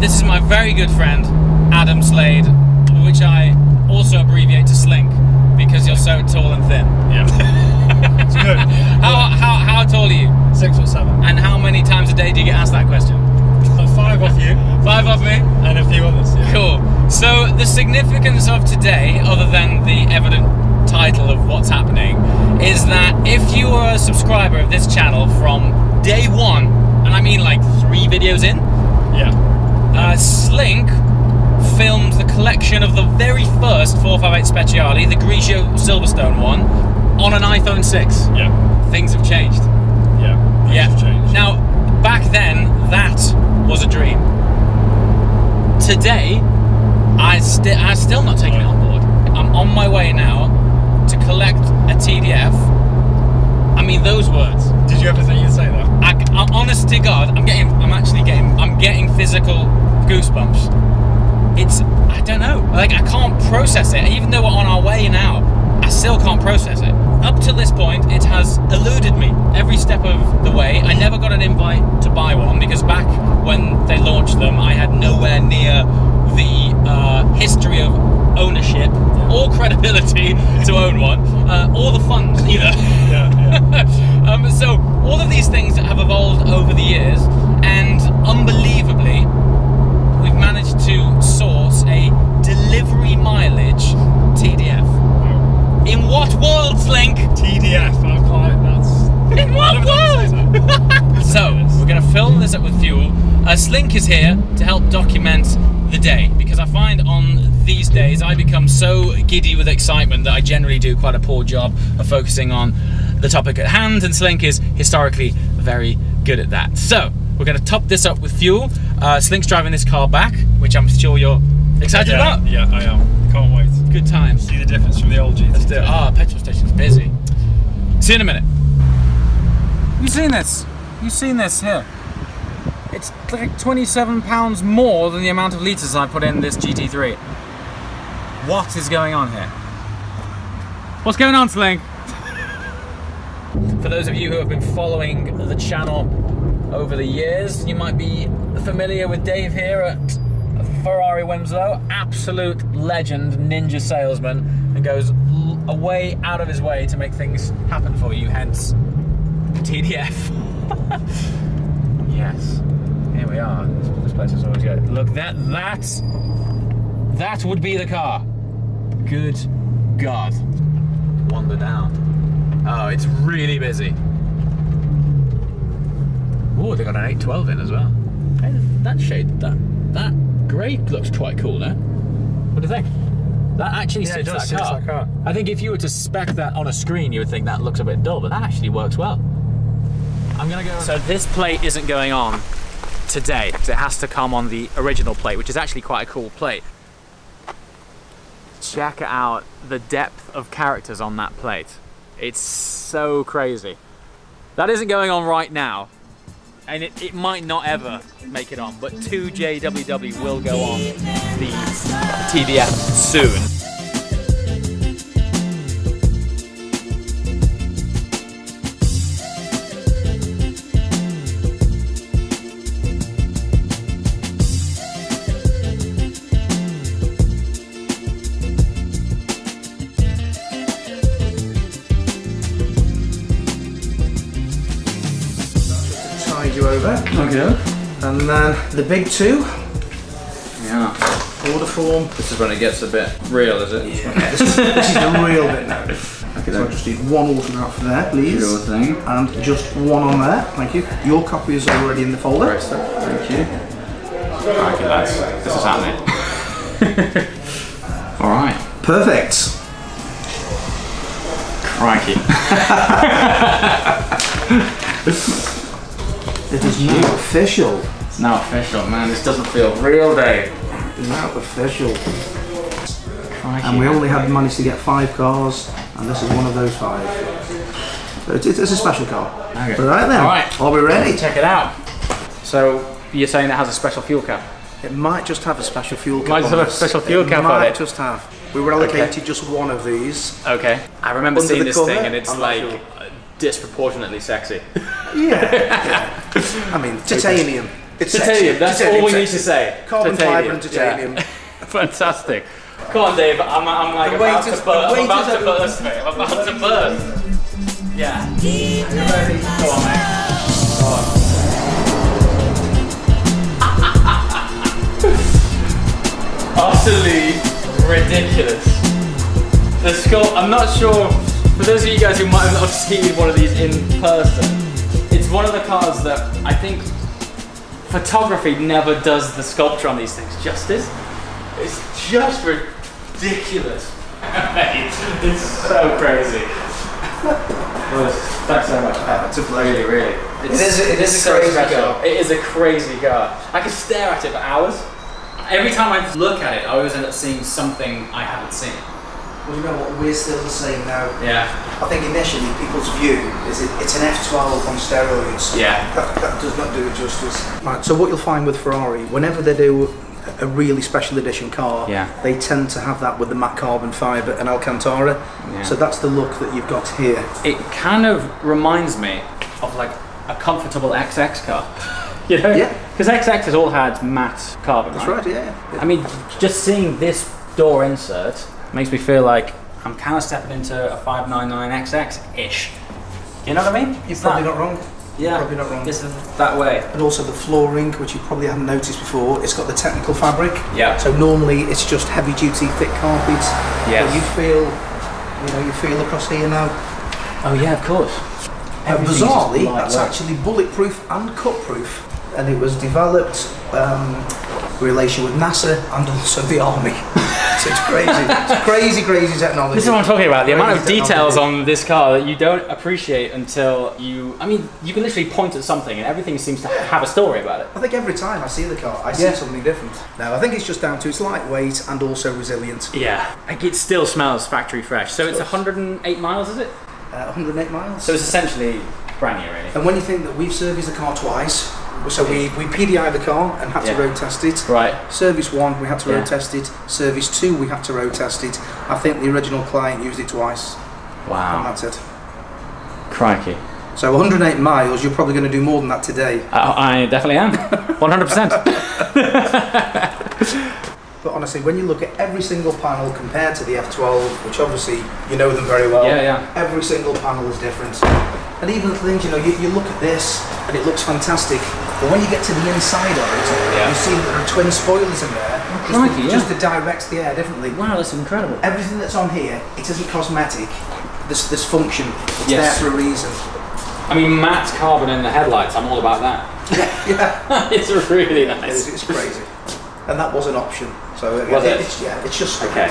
This is my very good friend, Adam Slade, which I also abbreviate to Slink, because you're so tall and thin. Yeah. It's good. How tall are you? 6'7". And how many times a day do you get asked that question? 5 off you. 5 off me? And a few others, yeah. Cool. So the significance of today, other than the evident title of what's happening, is that if you are a subscriber of this channel from day one, and I mean like 3 videos in, Yeah. Slink filmed the collection of the very first 458 Speciale, the Grigio Silverstone one, on an iPhone 6. Yeah. Things have changed. Yeah. Yeah. Changed. Now, back then, that was a dream. Today, I'm still not taking it on board. I'm on my way now to collect a TDF. I mean, those words. Did you ever think you'd say that? Honest to God, I'm getting physical goosebumps. I don't know, like I can't process it. Even though we're on our way now, I still can't process it. Up to this point, it has eluded me every step of the way. I never got an invite to buy one because back when they launched them, I had nowhere near the history of ownership or credibility to own one, or the funds either. Yeah. So all of these things have evolved over the years, and unbelievably, we've managed to source a delivery mileage TDF. In what world, Slink? TDF. That's. In what world? So we're going to fill this up with fuel. Slink is here to help document the day, because I find on these days I become so giddy with excitement that I generally do quite a poor job of focusing on the topic at hand, and Slink is historically very good at that. So we're going to top this up with fuel. Slink's driving this car back, which I'm sure you're excited about. Yeah, I am. Can't wait. Good times. See the difference from the old GT. Let's do it. Ah, petrol station's busy. See you in a minute. You seen this? You seen this here? It's like £27 more than the amount of litres I put in this GT3. What is going on here? What's going on, Slink? For those of you who have been following the channel over the years, you might be familiar with Dave here at Ferrari Winslow. Absolute legend, ninja salesman, and goes way out of his way to make things happen for you, hence TDF. Yes, here we are. This place is always good. Look, that would be the car. Good God. Wander down. Oh, it's really busy. Oh, they got an 812 in as well. Hey, that shade, that grey looks quite cool now. What do you think? That actually suits that car. I think if you were to spec that on a screen, you would think that looks a bit dull, but that actually works well. I'm gonna go. So this plate isn't going on today, because it has to come on the original plate, which is actually quite a cool plate. Check out the depth of characters on that plate. It's so crazy. That isn't going on right now, and it might not ever make it on, but 2JWW will go on the TDF soon. You over. Okay. And then the big two. Yeah. Order form. This is when it gets a bit real, is it? Yeah. This is the real bit now. Okay, so I just need one autograph there, please. Sure thing. And just one on there. Thank you. Your copy is already in the folder. Great stuff. Thank you. Crikey, lads. This is happening. All right. Perfect. Crikey. It is now official. It's now official, man. This doesn't feel real, Dave. It's now official. Crikey. And we only had managed to get 5 cars, and this is one of those 5. So it's a special car. Okay. All right then. All right. Are we ready? Check it out. So you're saying it has a special fuel cap? It might just have a special fuel cap. Might just have a special fuel cap on it. Might just have. We were allocated just one of these. Okay. I remember Under seeing the this cover, thing, and it's I'm not like sure. disproportionately sexy. Yeah. I mean, titanium. It's titanium. That's titanium all we need sexy. to say. Carbon Titanium. fibre and titanium. Yeah. Fantastic. Come on, Dave. I'm like The about weight to is- burst. the I'm weight about is to burst, mate. I'm about to burst. Yeah. Are you ready? Go on, mate. Go on. Utterly ridiculous. The sculpt, I'm not sure, for those of you guys who might have not seen one of these in person, it's one of the cars that I think photography never does the sculpture on these things justice. It's just ridiculous. It's so crazy. Thanks so much. It's a pleasure. Really. It is a so crazy special. car. It is a crazy car. I could stare at it for hours. Every time I look at it, I always end up seeing something I haven't seen. Well, you know what, we're still the same now. Yeah. I think initially people's view is it's an F12 on steroids. Yeah. That does not do it justice. Right, so what you'll find with Ferrari, whenever they do a really special edition car, Yeah. they tend to have that with the matte carbon fibre and Alcantara. Yeah. So that's the look that you've got here. It kind of reminds me of like a comfortable XX car. You know? Yeah. Because XX has all had matte carbon, That's right, yeah. I mean, just seeing this door insert makes me feel like I'm kind of stepping into a 599XX-ish. You know what I mean? You're probably not wrong. Yeah, Probably not wrong. this is that way. And also the flooring, which you probably haven't noticed before, it's got the technical fabric. Yeah. So normally it's just heavy duty thick carpets. Yes. But you feel across here now. Oh yeah, of course. Everything's just Bizarrely, lightweight. that's actually bulletproof and cut-proof. And it was developed in relation with NASA and also the Army. So it's crazy. It's crazy technology. This is what I'm talking about. The amount of Crazy details technology. on this car that you don't appreciate until you... I mean, you can literally point at something and everything seems to have a story about it. I think every time I see the car, I see something different. No, I think it's just down to its lightweight and also resilient. Yeah. Like it still smells factory fresh. So it's 108 miles, is it? 108 miles. So it's essentially brand new, really. And when you think that we've serviced the car twice, so we PDI'd the car and had to road test it. Right. Service 1, we had to Yeah. road test it. Service 2, we had to road test it. I think the original client used it twice, and Wow. that's it. Crikey. So 108 miles, you're probably going to do more than that today. I definitely am. 100%. But honestly, when you look at every single panel compared to the F12, which obviously you know them very well, Yeah. every single panel is different. And even the things, you look at this and it looks fantastic, but when you get to the inside of it, you see that there are twin spoilers in there, just to direct the air differently. Wow, that's incredible. Everything that's on here, it isn't cosmetic. This function, it's Yes. there for a reason. I mean, matte carbon in the headlights, I'm all about that. Yeah, It's really nice. it's crazy. And that was an option. So Was it? It's just Okay.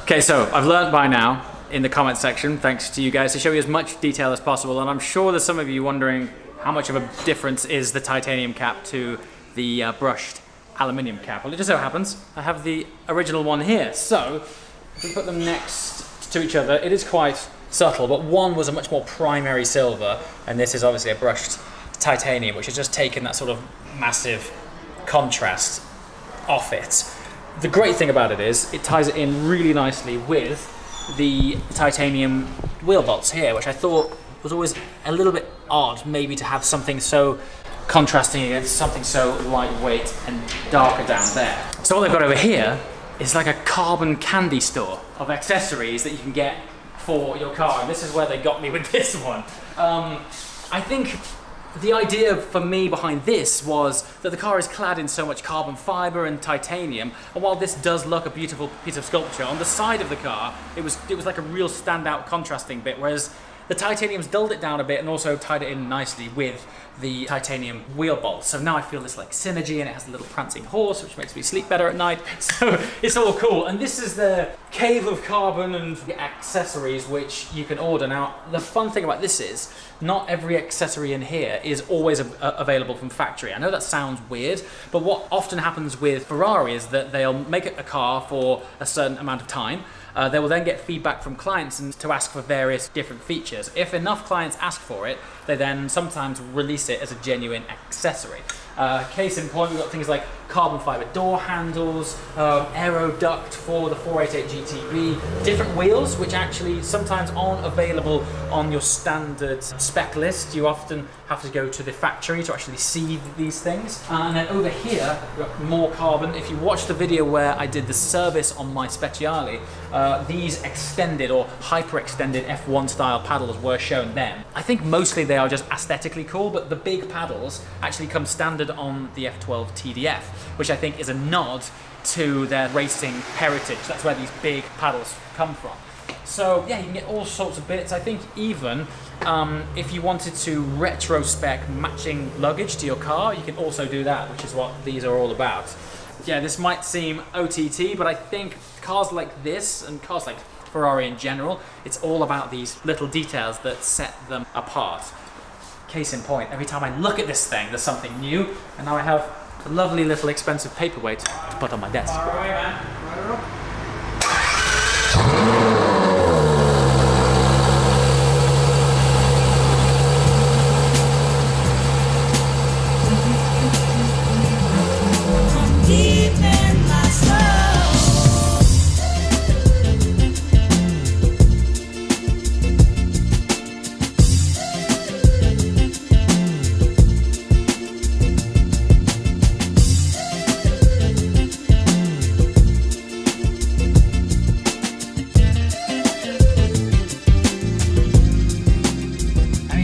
Okay, so I've learned by now in the comment section, thanks to you guys, to show you as much detail as possible, and I'm sure there's some of you wondering how much of a difference is the titanium cap to the brushed aluminium cap. Well, it just so happens I have the original one here, so if we put them next to each other, it is quite subtle, but one was a much more primary silver, and this is obviously a brushed titanium, which has just taken that sort of massive contrast off it. The great thing about it is it ties it in really nicely with the titanium wheel bolts here, which I thought was always a little bit odd, maybe to have something so contrasting against something so lightweight and darker down there. So all they've got over here is like a carbon candy store of accessories that you can get for your car, and this is where they got me with this one. I think the idea for me behind this was that the car is clad in so much carbon fibre and titanium, and while this does look a beautiful piece of sculpture, on the side of the car it was like a real standout contrasting bit, whereas the titanium's dulled it down a bit and also tied it in nicely with the titanium wheel bolts. So now I feel this like synergy, and it has a little prancing horse, which makes me sleep better at night. So it's all cool. And this is the cave of carbon and accessories which you can order. Now, the fun thing about this is not every accessory in here is always available from factory. I know that sounds weird, but what often happens with Ferrari is that they'll make a car for a certain amount of time. They will then get feedback from clients and to ask for various different features. If enough clients ask for it, they then sometimes release it as a genuine accessory. Case in point, we've got things like carbon fiber door handles, aero duct for the 488 GTB, different wheels which actually sometimes aren't available on your standard spec list. You often have to go to the factory to actually see these things. And then over here, we've got more carbon. If you watch the video where I did the service on my Speciale, these extended or hyper extended F1 style paddles were shown then. I think mostly they are just aesthetically cool, but the big paddles actually come standard on the F12 TDF, which I think is a nod to their racing heritage. That's where these big paddles come from. So yeah, you can get all sorts of bits. I think even if you wanted to retro-spec matching luggage to your car, you can also do that, which is what these are all about. Yeah, this might seem OTT, but I think cars like this and cars like Ferrari in general, it's all about these little details that set them apart. Case in point, every time I look at this thing, there's something new, and now I have a lovely little expensive paperweight to put on my desk. Far away, man. Right up. Deep in my soul.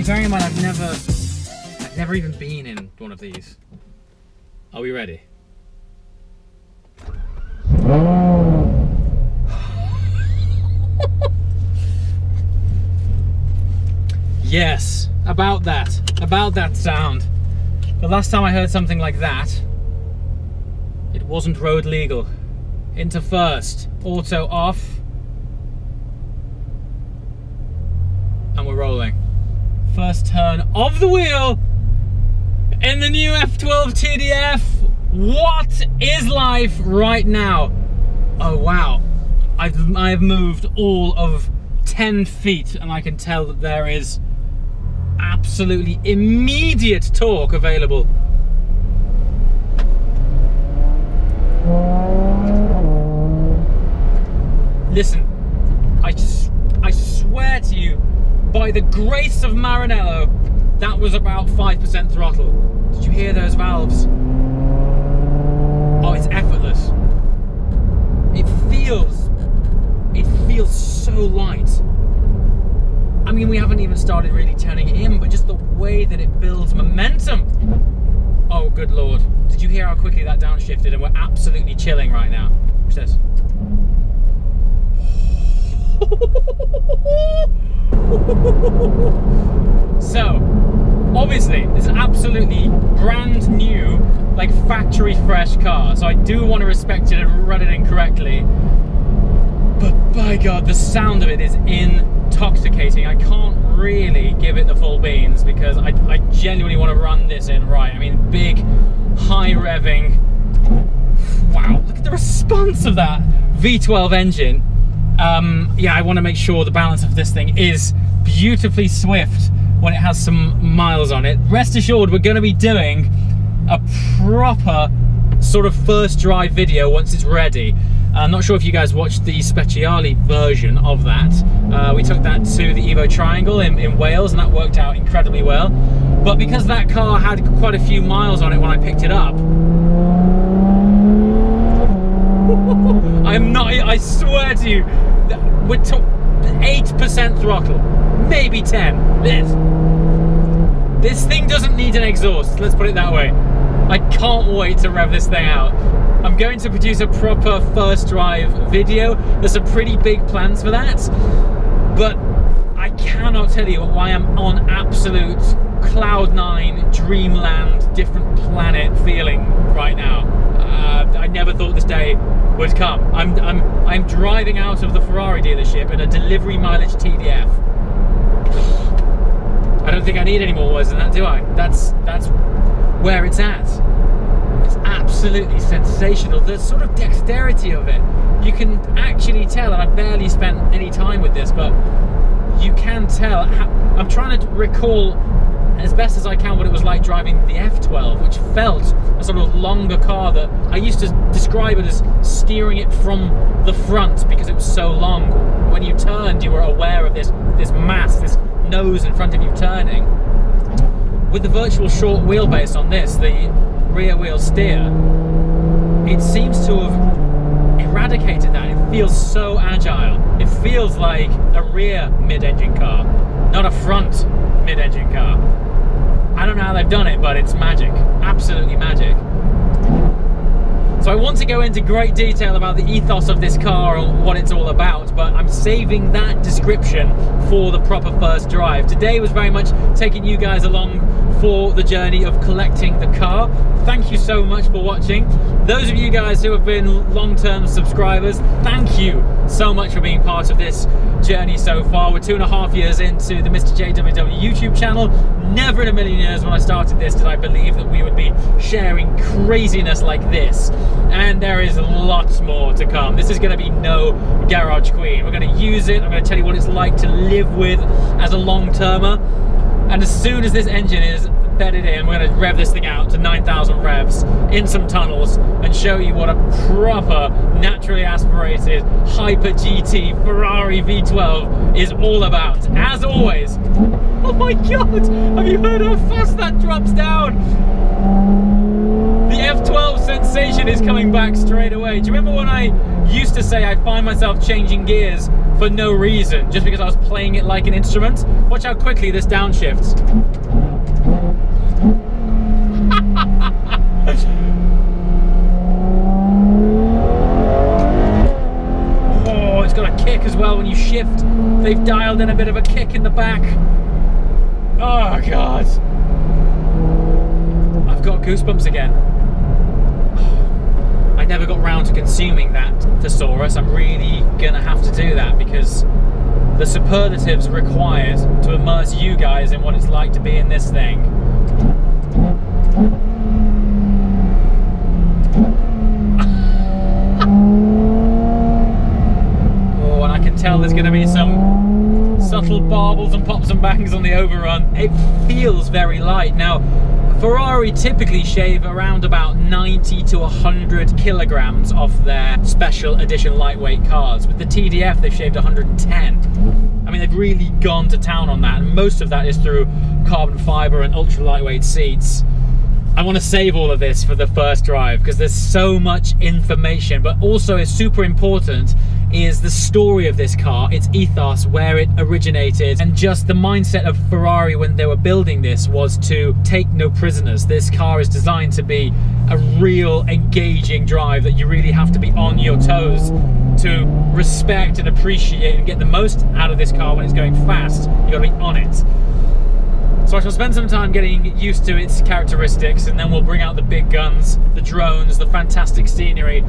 Bearing in mind, I've never even been in one of these. Are we ready? Yes, about that sound. The last time I heard something like that, it wasn't road legal. Into first, auto off, and we're rolling. First turn of the wheel in the new F12 TDF. What is life right now? Oh wow, I've moved all of 10 feet and I can tell that there is absolutely immediate torque available. Listen, I swear to you, by the grace of Maranello, that was about 5% throttle. Did you hear those valves? Oh, it's effortless. It feels so light. I mean, we haven't even started really turning it in, but just the way that it builds momentum. Oh, good Lord. Did you hear how quickly that downshifted? And we're absolutely chilling right now. Watch this. So, obviously, this is an absolutely brand new, like factory fresh car, so I do want to respect it and run it in correctly. But by God, the sound of it is intoxicating. I can't really give it the full beans because I genuinely want to run this in right. I mean, big, high revving. Wow, look at the response of that V12 engine. Yeah, I want to make sure the balance of this thing is beautifully swift when it has some miles on it. Rest assured, we're going to be doing a proper sort of first drive video once it's ready. I'm not sure if you guys watched the Speciale version of that. We took that to the Evo Triangle in Wales, and that worked out incredibly well. But because that car had quite a few miles on it when I picked it up, I swear to you, we're 8% throttle, maybe 10. This thing doesn't need an exhaust, let's put it that way. I can't wait to rev this thing out. I'm going to produce a proper first drive video. There's some pretty big plans for that, but I cannot tell you why I'm on absolute Cloud9, dreamland, different planet feeling right now. I never thought this day would come. I'm driving out of the Ferrari dealership in a delivery mileage TDF. I don't think I need any more words than that, do I? That's where it's at. It's absolutely sensational. The sort of dexterity of it, you can actually tell, and I've barely spent any time with this, but you can tell. I'm trying to recall as best as I can what it was like driving the F12, which felt a sort of longer car that I used to describe it as steering it from the front because it was so long. When you turned, you were aware of this mass, this nose in front of you turning. With the virtual short wheelbase on this, the rear wheel steer, it seems to have eradicated that. It feels so agile. It feels like a rear mid-engine car, not a front mid-engine car. I don't know how they've done it, but it's magic. Absolutely magic. So I want to go into great detail about the ethos of this car and what it's all about, but I'm saving that description for the proper first drive. Today was very much taking you guys along for the journey of collecting the car. Thank you so much for watching. Those of you guys who have been long-term subscribers, thank you so much for being part of this journey so far. We're 2.5 years into the Mr. JWW YouTube channel. Never in a million years when I started this did I believe that we would be sharing craziness like this. And there is lots more to come. This is going to be no garage queen. We're going to use it. I'm going to tell you what it's like to live with as a long-termer. And as soon as this engine is bedded in, we're going to rev this thing out to 9,000 revs in some tunnels and show you what a proper, naturally aspirated, hyper GT Ferrari V12 is all about. As always, oh my god, have you heard how fast that drops down? The F12 sensation is coming back straight away. Do you remember when I used to say I find myself changing gears for no reason, just because I was playing it like an instrument? Watch how quickly this downshifts. Oh, it's got a kick as well when you shift. They've dialed in a bit of a kick in the back. Oh god. I've got goosebumps again. I never got round to consuming that thesaurus. I'm really gonna have to do that because the superlatives required to immerse you guys in what it's like to be in this thing. Oh, and I can tell there's gonna be some subtle barbles and pops and bangs on the overrun. It feels very light. Now, Ferrari typically shave around about 90 to 100 kilograms off their special edition lightweight cars. With the TDF, they've shaved 110. I mean, they've really gone to town on that, and most of that is through carbon fiber and ultra lightweight seats. I want to save all of this for the first drive because there's so much information, but also is super important is the story of this car, its ethos, where it originated, and just the mindset of Ferrari when they were building this was to take no prisoners. This car is designed to be a real engaging drive that you really have to be on your toes to respect and appreciate and get the most out of this car when it's going fast. You got to be on it. So I shall spend some time getting used to its characteristics, and then we'll bring out the big guns, the drones, the fantastic scenery,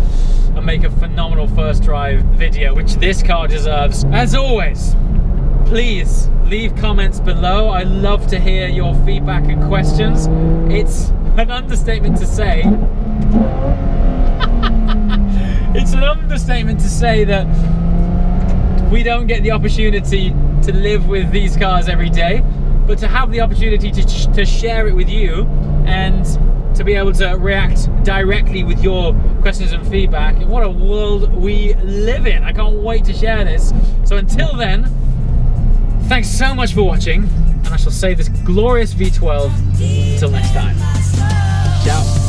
and make a phenomenal first drive video, which this car deserves. As always, please leave comments below. I love to hear your feedback and questions. It's an understatement to say that we don't get the opportunity to live with these cars every day. But to have the opportunity to share it with you and to be able to react directly with your questions and feedback, what a world we live in. I can't wait to share this. So until then, thanks so much for watching, and I shall save this glorious V12 until next time. Ciao.